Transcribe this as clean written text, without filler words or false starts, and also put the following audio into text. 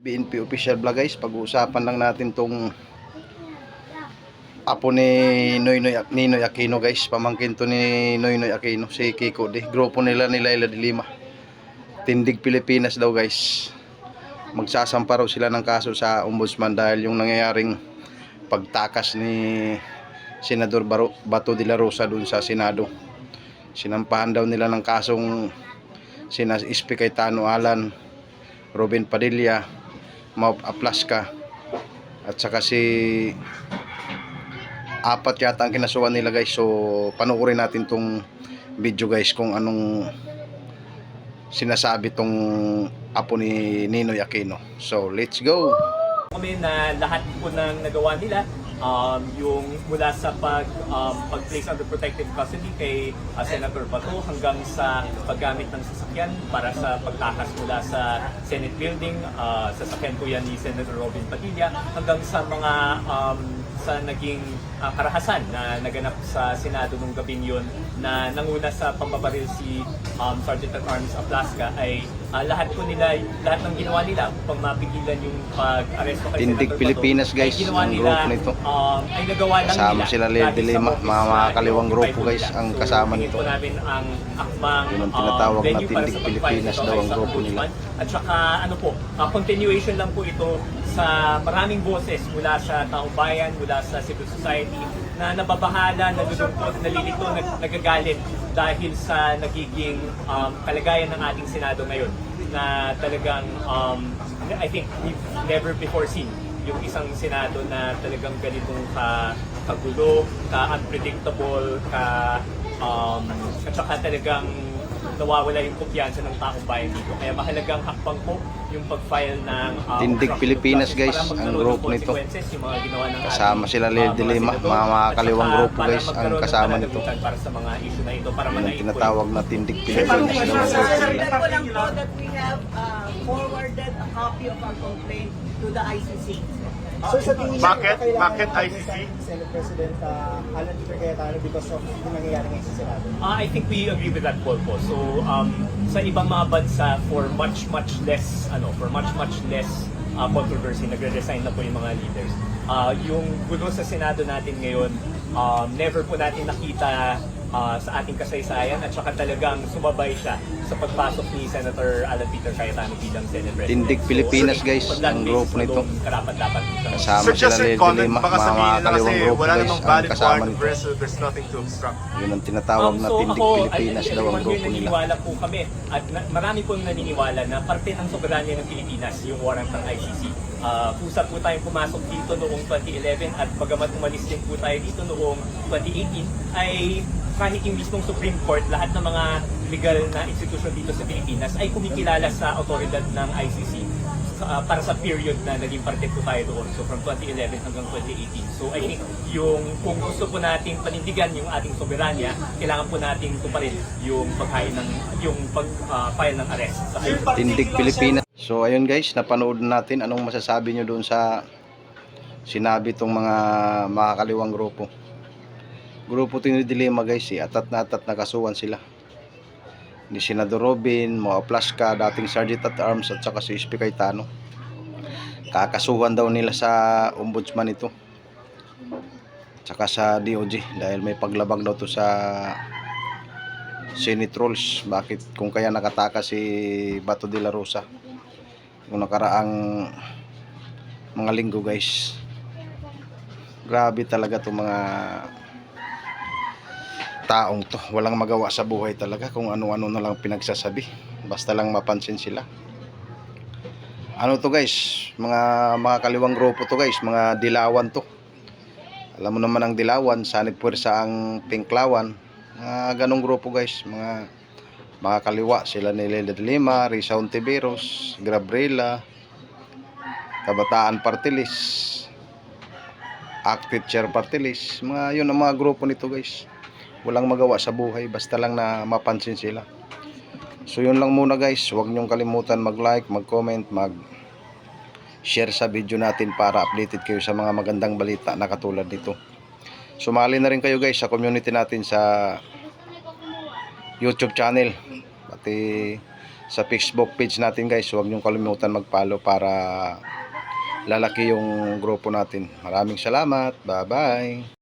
BNP official vlog guys, pag-uusapan lang natin tong apo ni Ninoy Aquino guys, pamangkin to ni Noynoy Aquino, si Kiko de, grupo nila ni Laila de Lima, Tindig Pilipinas daw guys. Magsasampa raw sila ng kaso sa ombudsman dahil yung nangyayaring pagtakas ni Senador Bato de la Rosa dun sa Senado. Sinampahan daw nila ng kasong sina Ispy Cayetano Alan, Robin Padilla, Maup Aplaska, at saka si apat yata ang kinasuhan nila guys. So panoorin natin tong video guys kung anong sinasabi tong apo ni Ninoy Aquino. So let's go. Kami na lahat po ng nagawa nila, yung mula sa pag-place under protective custody kay Senator Bato hanggang sa paggamit ng sasakyan para sa pagtakas mula sa Senate building, sasakyan po yan ni Senator Robin Padilla, hanggang sa mga sa naging karahasan na naganap sa Senado nung gabing yun na nanguna sa pambabaril si Sergeant at Arms Aplaska ay lahat po nila, lahat ng ginawa nila upang mapigilan yung pag-aresto kay Tindig Senator Pilipinas Bato, guys, ang grupo nito. Ay nagawa lang kasama nila. sila Laila de Lima, mga kaliwang grupo guys ang kasama nito. So, namin ang akmang yun ang tinatawag na venue para Tindig sa Pilipinas pag-fight daw ang sa grupo nila. ombudsman. At saka ano po, continuation lang po ito sa maraming boses mula sa taong bayan, mula sa civil society na nababahala, nalulungkot, nalilito, nagagalit dahil sa nagiging kalagayan ng ating Senado ngayon na talagang I think we've never before seen yung isang Senado na talagang ganitong kagulo, ka-unpredictable, at saka talagang nawawala yung kumpiyansa ng taong bayan dito. Kaya mahalagang hakbang po yung pag-file ng Tindig Pilipinas guys, ang grupo nito. Kasama sila Laila de Lima, mga kaliwang grupo guys ang kasama nito. Para sa mga issue na ito, para yung tinatawag na Tindig Pilipinas daw ang grupo nila. ko lang po that we have forwarded a copy of our complaint to the ICC. So sa tingin niyo, Bakit ICC? Senate President Alan Peter Cayetano because of yung nangyayari ngayon sa Senado? I think we agree with that call po. So sa ibang mga bansa for much less controversy, nagre-resign na po yung mga leaders. Yung gulo sa Senado natin ngayon, never po natin nakita sa ating kasaysayan, at saka talagang sumabay siya sa pagpasok ni Senator Alan Peter Cayetano bilang Senate President. Tindig Pilipinas guys, ang grupo nito. Kasama sila Laila de Lima, mga kaliwang grupo guys ang kasama nito. There's nothing to obstruct. Yun ang tinatawag na Tindig Pilipinas daw ang grupo nila. Naniniwala po kami at marami pong naniniwala na parte ng soberanya ng Pilipinas yung warrant ng ICC. Pusa po tayong pumasok dito noong 2011 at bagamat umalis din po tayo dito noong 2018 ay kahit yung mismong Supreme Court, lahat ng mga legal na institusyon dito sa Pilipinas ay kumikilala sa autoridad ng ICC para sa period na naging parte po tayo doon. So from 2011 hanggang 2018. So I think yung kung gusto po nating panindigan yung ating soberanya, kailangan po nating tuparin yung pag-file ng arrest sa Tindig Pilipinas. So ayun guys, napanood natin. Anong masasabi nyo doon sa sinabi tong mga makakaliwang grupo? Grupo Tindig de Lima guys, atat na kasuhan sila ni Senador Robin, Maup Aplaska, dating Sergeant at Arms, at saka si Ispy Cayetano. Kakasuhan daw nila sa ombudsman ito, saka sa DOJ dahil may paglabag daw to sa Senate rules. Bakit kung kaya nakatakas si Bato de la Rosa yung nakaraang mga linggo guys. Grabe talaga itong mga taong to, walang magawa sa buhay talaga, kung ano-ano na lang pinagsasabi basta lang mapansin sila. Ano to guys, mga kaliwang grupo to guys, mga dilawan to. Alam mo naman ang dilawan, sanib puwersa ang pinklawan, ganong grupo guys, mga kaliwa sila ni Laila de Lima, Risa Hontiveros, Gabriela, Kabataan Party List, Active Chair Party List, yun ang mga grupo nito guys. Walang magawa sa buhay basta lang na mapansin sila. So yun lang muna guys, huwag nyong kalimutan mag-like, mag-comment, mag-share sa video natin para updated kayo sa mga magandang balita na katulad nito. Sumali na rin kayo guys sa community natin sa YouTube channel, pati sa Facebook page natin guys. Huwag niyong kalimutan mag-follow para lalaki yung grupo natin. Maraming salamat. Bye-bye.